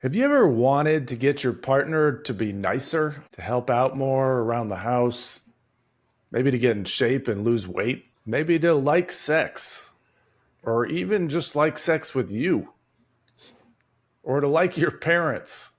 Have you ever wanted to get your partner to be nicer, to help out more around the house, maybe to get in shape and lose weight, maybe to like sex, or even just like sex with you, or to like your parents,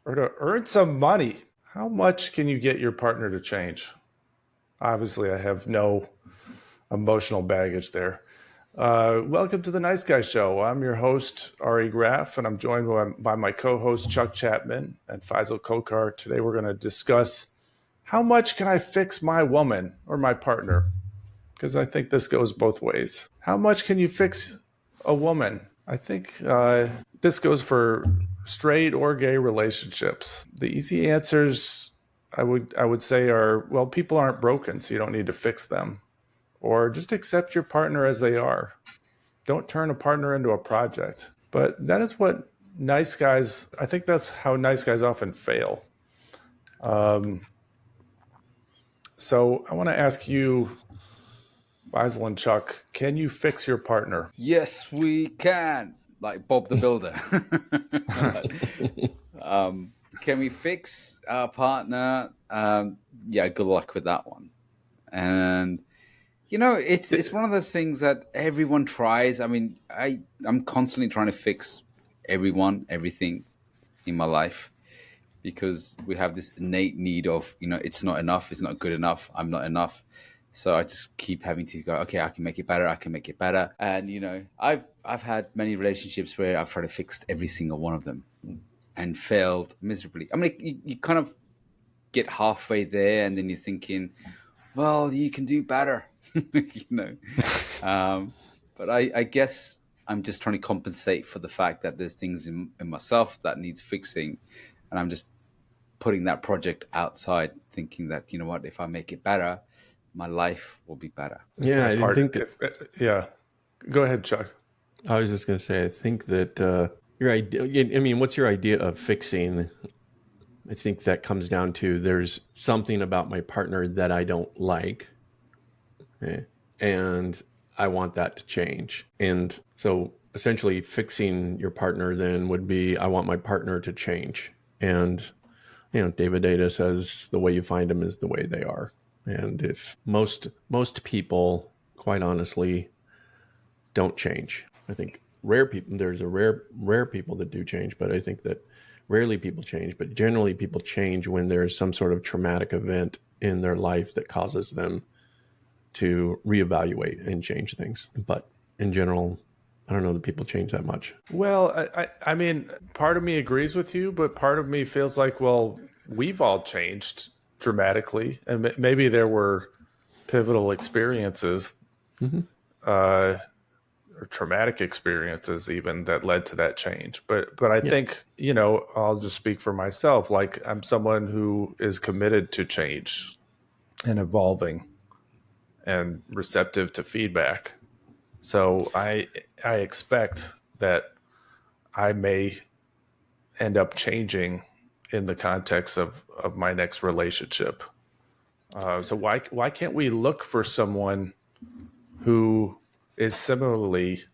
or to earn some money? How much can you get your partner to change? Obviously, I have no emotional baggage there. Welcome to the Nice Guy Show. I'm your host, Ari Graff, and I'm joined by my co host, Chuck Chapman and Faisal Kokar. Today, we're going to discuss how much can I fix my woman or my partner? Because I think this goes both ways. How much can you fix a woman? I think this goes for straight or gay relationships. The easy answers I would say are, well, people aren't broken, so you don't need to fix them, or just accept your partner as they are. Don't turn a partner into a project. But that is what nice guys, I think that's how nice guys often fail. Um, so I want to ask you, Faisal and Chuck, can you fix your partner? Yes, we can. Like Bob the Builder. um, can we fix our partner? Yeah, good luck with that one. And it's one of those things that everyone tries. I mean, I'm constantly trying to fix everyone, everything in my life because we have this innate need of, it's not enough, it's not good enough, I'm not enough. So I just keep having to go, okay, I can make it better, I can make it better. And I've had many relationships where I've tried to fix every single one of them and failed miserably. I mean, you kind of get halfway there and then you're thinking, well, you can do better, you know. Um, but I guess I'm just trying to compensate for the fact that there's things in myself that needs fixing, and I'm just putting that project outside, thinking that, what, if I make it better, my life will be better. Yeah, I didn't think that. Yeah, go ahead, Chuck. I was just going to say, I think that your idea, I mean, what's your idea of fixing? I think that comes down to there's something about my partner that I don't like, okay, and I want that to change. And so essentially fixing your partner then would be, I want my partner to change. And, David Data says the way you find them is the way they are. And if most people, quite honestly, don't change. I think rare people, there's a rare people that do change, but I think that rarely people change, but generally people change when there's some sort of traumatic event in their life that causes them to reevaluate and change things. But in general, I don't know that people change that much. Well, I mean, part of me agrees with you, but part of me feels like, well, we've all changed dramatically, and maybe there were pivotal experiences, Mm-hmm. uh, or traumatic experiences even that led to that change. But I Yeah. think, I'll just speak for myself. Like, I'm someone who is committed to change and evolving and receptive to feedback. So I expect that I may end up changing in the context of my next relationship. So why can't we look for someone who is similarly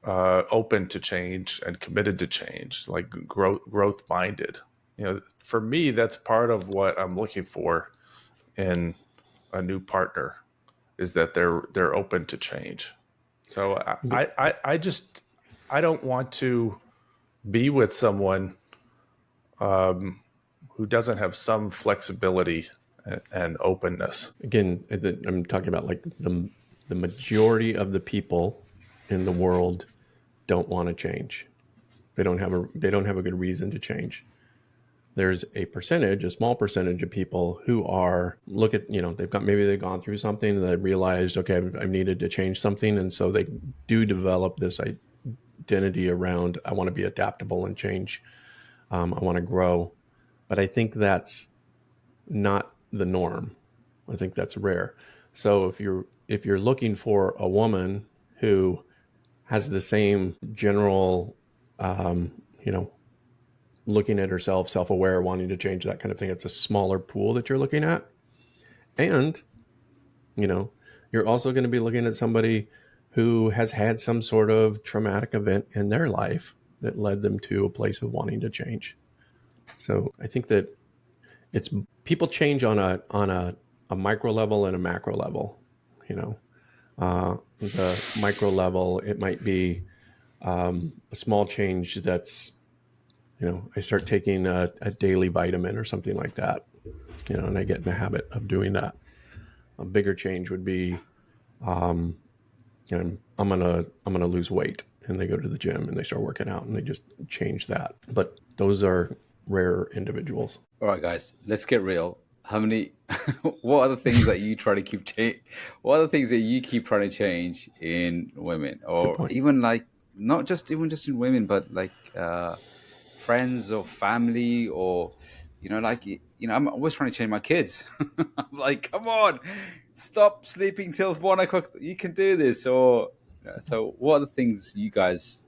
open to change and committed to change, like growth minded? For me, that's part of what I'm looking for in a new partner, is that they're open to change. So I don't want to be with someone who doesn't have some flexibility and openness. Again, I'm talking about like the majority of the people in the world don't want to change. They don't have a good reason to change. There's a small percentage of people who are they've gone through something and they realized, okay, I've needed to change something, and so they do develop this identity around, I want to be adaptable and change. I want to grow, but I think that's not the norm. I think that's rare. So if you're looking for a woman who has the same general, you know, looking at herself, self-aware, wanting to change, that kind of thing, it's a smaller pool that you're looking at. And, you're also going to be looking at somebody who has had some sort of traumatic event in their life that led them to a place of wanting to change. So I think that it's people change on a micro level and a macro level. You know, the micro level, it might be a small change that's, you know, I start taking a daily vitamin or something like that, you know, and I get in the habit of doing that. A bigger change would be, you know, I'm gonna lose weight, and they go to the gym and they start working out and they just change that. But those are rare individuals. All right, guys, let's get real. How many? What are the things that you try to keep change? What are the things that you keep trying to change in women, or point. even like not just in women, but like friends or family, or like I'm always trying to change my kids. I'm like, come on, stop sleeping till 1 o'clock. You can do this. Or so, what are the things you guys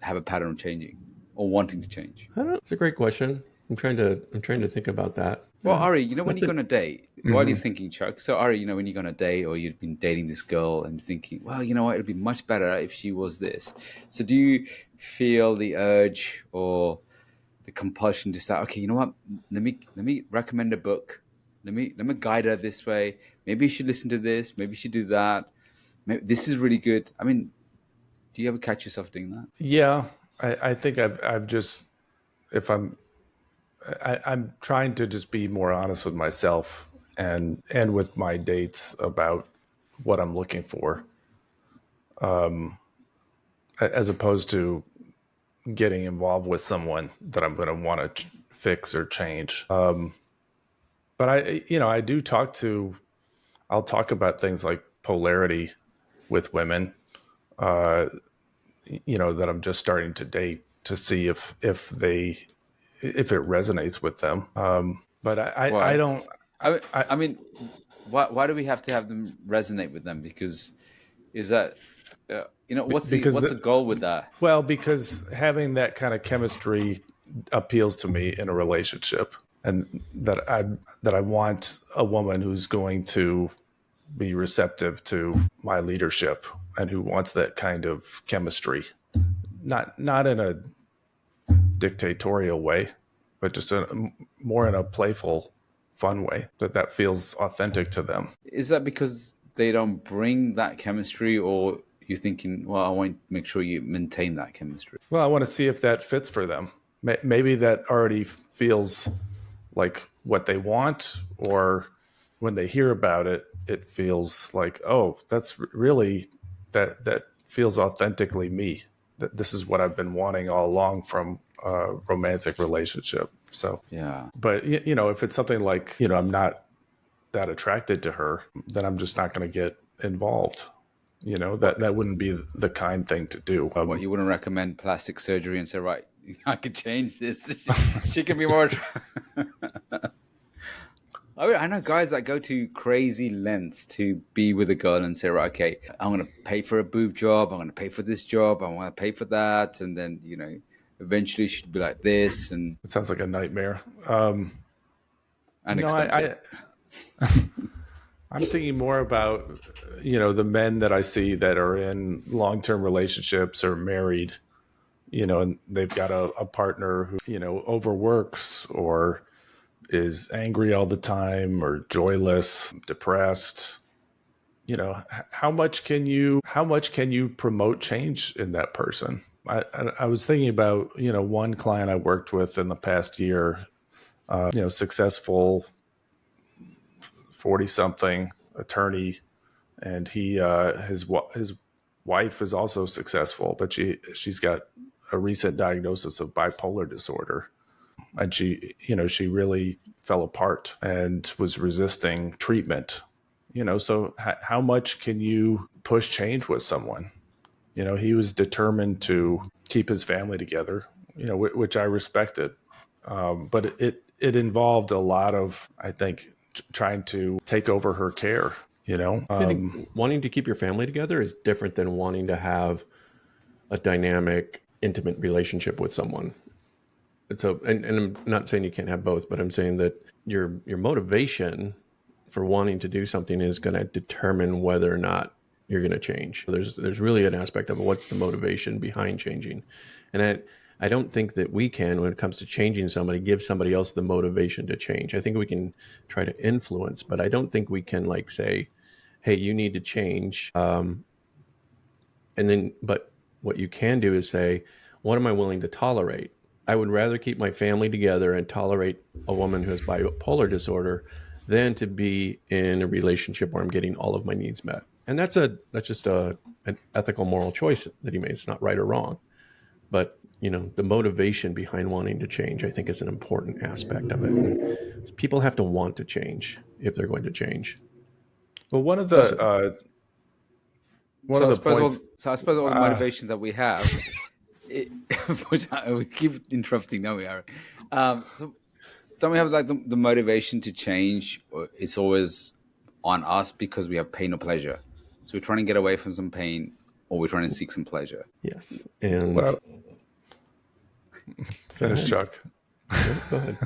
have a pattern of changing or wanting to change? I don't know. It's a great question. I'm trying to think about that. Well, Ari, when you're Nothing- on a date, what are you thinking, Chuck? So, Ari, when you're on a date or you've been dating this girl and thinking, well, you know what, it'd be much better if she was this. So, do you feel the urge or the compulsion to say, okay, you know what, let me recommend a book. Let me guide her this way. Maybe you should listen to this. Maybe you should do that. Maybe this is really good. I mean, do you ever catch yourself doing that? Yeah, I think I've just, if I'm trying to just be more honest with myself and with my dates about what I'm looking for, as opposed to getting involved with someone that I'm going to want to fix or change. But I do I'll talk about things like polarity with women, that I'm just starting to date to see if it resonates with them. But Why? I don't. I mean, why do we have to have them resonate with them? Because is that what's the goal with that? Well, because having that kind of chemistry appeals to me in a relationship, and that I want a woman who's going to be receptive to my leadership and who wants that kind of chemistry, not in a dictatorial way, but just more in a playful, fun way that feels authentic to them. Is that because they don't bring that chemistry, or you're thinking, well, I want to make sure you maintain that chemistry? Well, I want to see if that fits for them. Maybe that already feels like what they want, or when they hear about it, it feels like, oh, that's really that feels authentically me. That this is what I've been wanting all along from a romantic relationship. So, Yeah. but if it's something like, I'm not that attracted to her, then I'm just not going to get involved. That wouldn't be the kind thing to do. What, you wouldn't recommend plastic surgery and say, right, I could change this. She can be more. I know guys that go to crazy lengths to be with a girl and say, right, okay, I'm going to pay for a boob job. I'm going to pay for this job. I want to pay for that. And then, eventually she'd be like this. And It sounds like a nightmare. and expensive. I'm thinking more about, the men that I see that are in long-term relationships or married, and they've got a partner who, overworks or is angry all the time or joyless, depressed. How much can you promote change in that person? I was thinking about, one client I worked with in the past year, successful 40-something attorney, and his wife is also successful, but she's got a recent diagnosis of bipolar disorder, and she really fell apart and was resisting treatment. So how much can you push change with someone? He was determined to keep his family together, which I respected, but it involved a lot of, I think, trying to take over her care. I think wanting to keep your family together is different than wanting to have a dynamic, intimate relationship with someone. So, and I'm not saying you can't have both, but I'm saying that your motivation for wanting to do something is going to determine whether or not you're going to change. There's really an aspect of what's the motivation behind changing. And I don't think that we can, when it comes to changing somebody, give somebody else the motivation to change. I think we can try to influence, but I don't think we can like say, hey, you need to change. But what you can do is say, what am I willing to tolerate? I would rather keep my family together and tolerate a woman who has bipolar disorder than to be in a relationship where I'm getting all of my needs met. And that's just an ethical, moral choice that he made. It's not right or wrong, but the motivation behind wanting to change, I think, is an important aspect of it. And people have to want to change if they're going to change. Well, one of the points. I suppose all the motivation that we have, which we keep interrupting, don't we, Aaron? So don't we have like the motivation to change? It's always on us because we have pain or pleasure. So we're trying to get away from some pain, or we're trying to seek some pleasure. Yes, and Well, finish, Chuck. go ahead.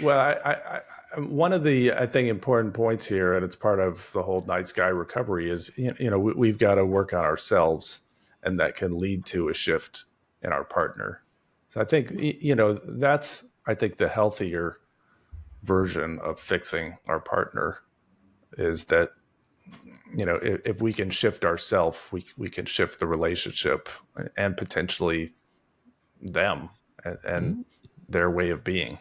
Well, I one of the I think important points here, and it's part of the whole nice guy recovery, is we've got to work on ourselves, and that can lead to a shift in our partner. So I think that's the healthier version of fixing our partner is that if we can shift ourselves, we can shift the relationship and potentially them and their way of being.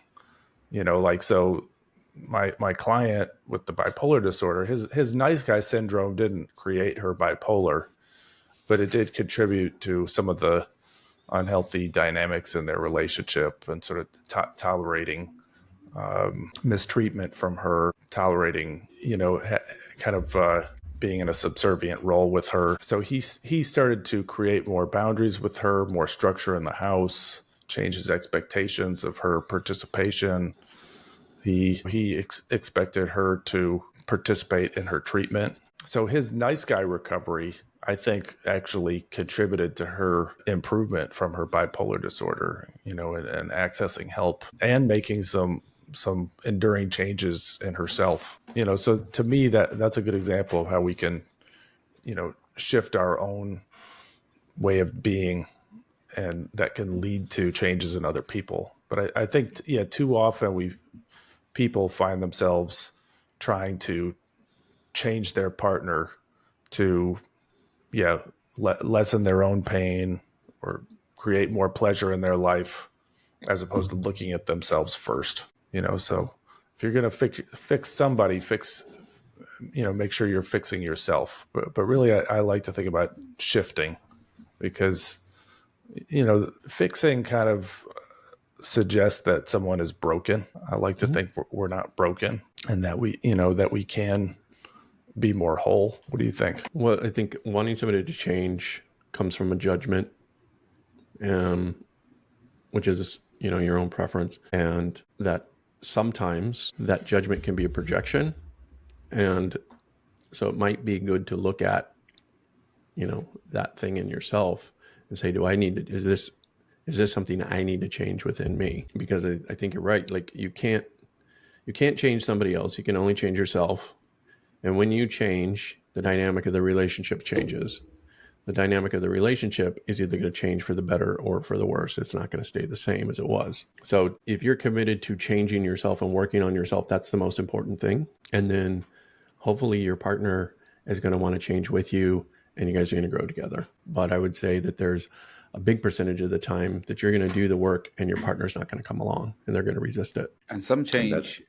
So my client with the bipolar disorder, his nice guy syndrome didn't create her bipolar, but it did contribute to some of the unhealthy dynamics in their relationship and sort of tolerating mistreatment from her, tolerating being in a subservient role with her. So he started to create more boundaries with her, more structure in the house, change his expectations of her participation. He expected her to participate in her treatment. So his nice guy recovery, I think, actually contributed to her improvement from her bipolar disorder, and accessing help and making some enduring changes in herself. So to me, that's a good example of how we can, shift our own way of being, and that can lead to changes in other people. But I think, too often people find themselves trying to change their partner to, lessen their own pain or create more pleasure in their life, as opposed to looking at themselves first. So if you're going to fix somebody, make sure you're fixing yourself. But really, I like to think about shifting, because, fixing kind of suggests that someone is broken. I like to think we're not broken, and that we can be more whole. What do you think? Well, I think wanting somebody to change comes from a judgment, which is, your own preference. And that sometimes that judgment can be a projection. And so it might be good to look at, that thing in yourself and say, is this something I need to change within me? Because I think you're right. Like you can't change somebody else. You can only change yourself. And when you change, the dynamic of the relationship changes. The dynamic of the relationship is either going to change for the better or for the worse. It's not going to stay the same as it was. So if you're committed to changing yourself and working on yourself, that's the most important thing. And then hopefully your partner is going to want to change with you, and you guys are going to grow together. But I would say that there's a big percentage of the time that you're going to do the work and your partner's not going to come along, and they're going to resist it. And some changes,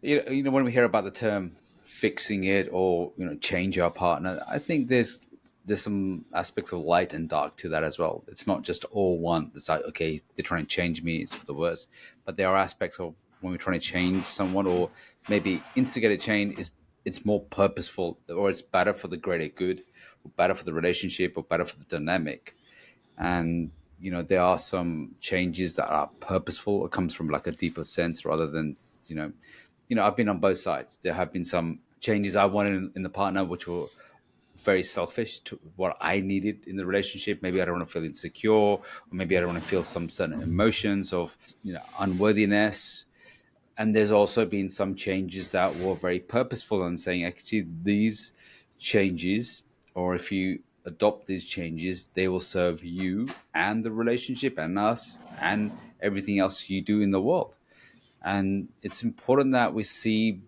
when we hear about the term fixing it or change our partner, I think there's some aspects of light and dark to that as well. It's not just all one. It's like, okay, they're trying to change me, it's for the worse. But there are aspects of when we're trying to change someone, or maybe instigate a change, it's more purposeful, or it's better for the greater good, or better for the relationship, or better for the dynamic. And there are some changes that are purposeful. It comes from like a deeper sense rather than I've been on both sides. There have been some changes I wanted in the partner which were very selfish to what I needed in the relationship. Maybe I don't want to feel insecure, or maybe I don't want to feel some certain emotions of unworthiness. And there's also been some changes that were very purposeful and saying, actually, these changes, or if you adopt these changes, they will serve you and the relationship and us and everything else you do in the world. And it's important that we see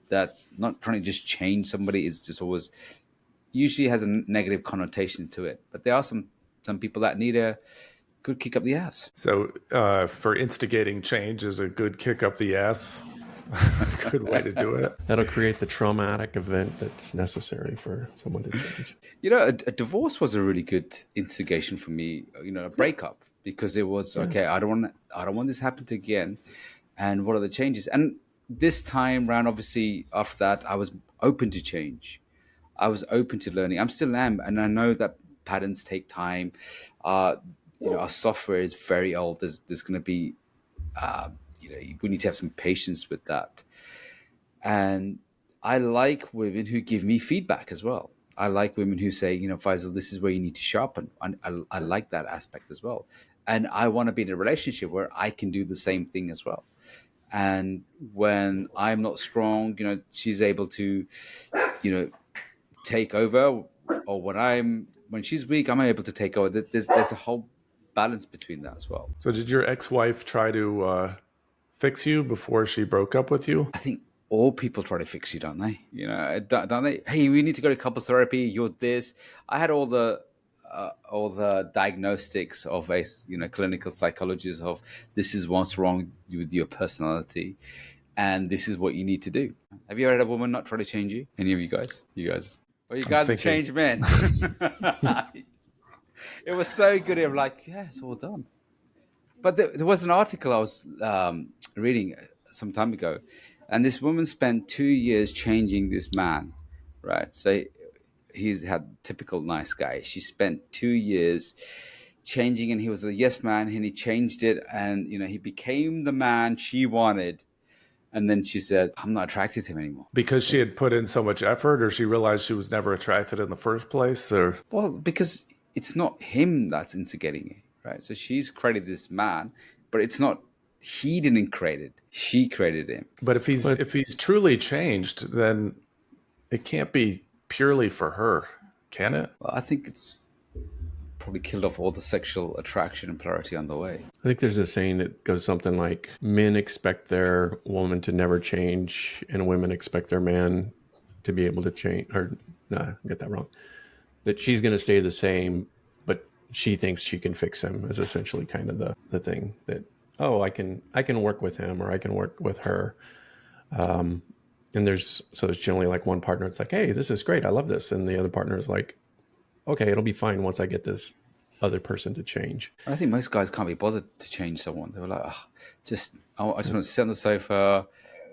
that not trying to just change somebody is just always usually has a negative connotation to it. But there are some people that need a good kick up the ass. So for instigating change is a good kick up the ass. Good way to do it. That'll create the traumatic event that's necessary for someone to change. You know, a divorce was a really good instigation for me. You know, a breakup, because it was okay. I don't want this to happen again. And what are the changes? And this time round, obviously, after that, I was open to change. I was open to learning. I'm still am, and I know that patterns take time. You know, our software is very old. There's going to be, you know, we need to have some patience with that. And I like women who give me feedback as well. I like women who say, you know, Faisal, this is where you need to sharpen. I like that aspect as well. And I want to be in a relationship where I can do the same thing as well. And when I'm not strong, you know, she's able to, you know, take over. Or when she's weak, I'm able to take over. There's a whole balance between that as well. So did your ex-wife try to fix you before she broke up with you? I think all people try to fix you, don't they? You know, don't they? Hey, we need to go to couples therapy. You're this. I had all the diagnostics of a, you know, clinical psychologist of this is what's wrong with your personality, and this is what you need to do. Have you ever had a woman not try to change you? Any of you guys? Well, you guys are changed men. It was so good. I'm like, yeah, it's all done. But there was an article I was reading some time ago, and this woman spent 2 years changing this man, right? So he's had typical nice guy. She spent 2 years changing, and he was a yes man, and he changed it, and you know, he became the man she wanted. And then she said, I'm not attracted to him anymore. Because she had put in so much effort, or she realized she was never attracted in the first place? Or well, because it's not him that's instigating it, right? So she's created this man, but it's not, he didn't create it. She created him. But if he's truly changed, then it can't be purely for her, can it? Well, I think it's probably killed off all the sexual attraction and polarity on the way. I think there's a saying that goes something like, men expect their woman to never change and women expect their man to be able to change. Or, no, I get that wrong. That she's going to stay the same, but she thinks she can fix him is essentially kind of the thing that, oh, I can work with him or I can work with her. And it's generally like one partner, it's like, hey, this is great. I love this. And the other partner is like, okay, it'll be fine once I get this other person to change. I think most guys can't be bothered to change someone. They were like, I just want to sit on the sofa,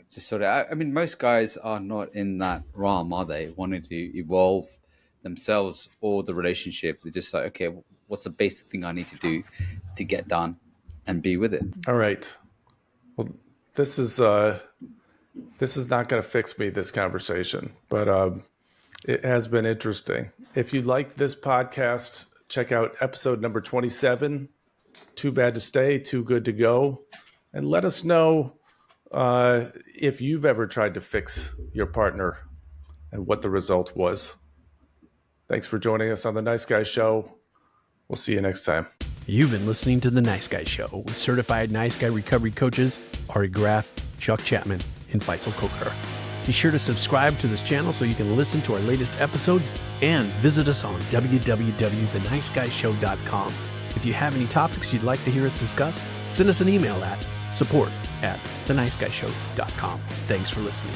just sort of. I mean, most guys are not in that realm, are they? Wanting to evolve themselves or the relationship. They're just like, okay, what's the basic thing I need to do to get done and be with it? All right. Well, this is not going to fix me, this conversation, but it has been interesting. If you like this podcast, check out episode number 27, Too Bad to Stay, Too Good to Go, and let us know if you've ever tried to fix your partner and what the result was. Thanks for joining us on The Nice Guy Show. We'll see you next time. You've been listening to The Nice Guy Show with certified Nice Guy recovery coaches Ari Graf, Chuck Chapman, and Faisal Kokhar. Be sure to subscribe to this channel so you can listen to our latest episodes and visit us on www.theniceguyShow.com. If you have any topics you'd like to hear us discuss, send us an email at support@theniceguyShow.com. Thanks for listening.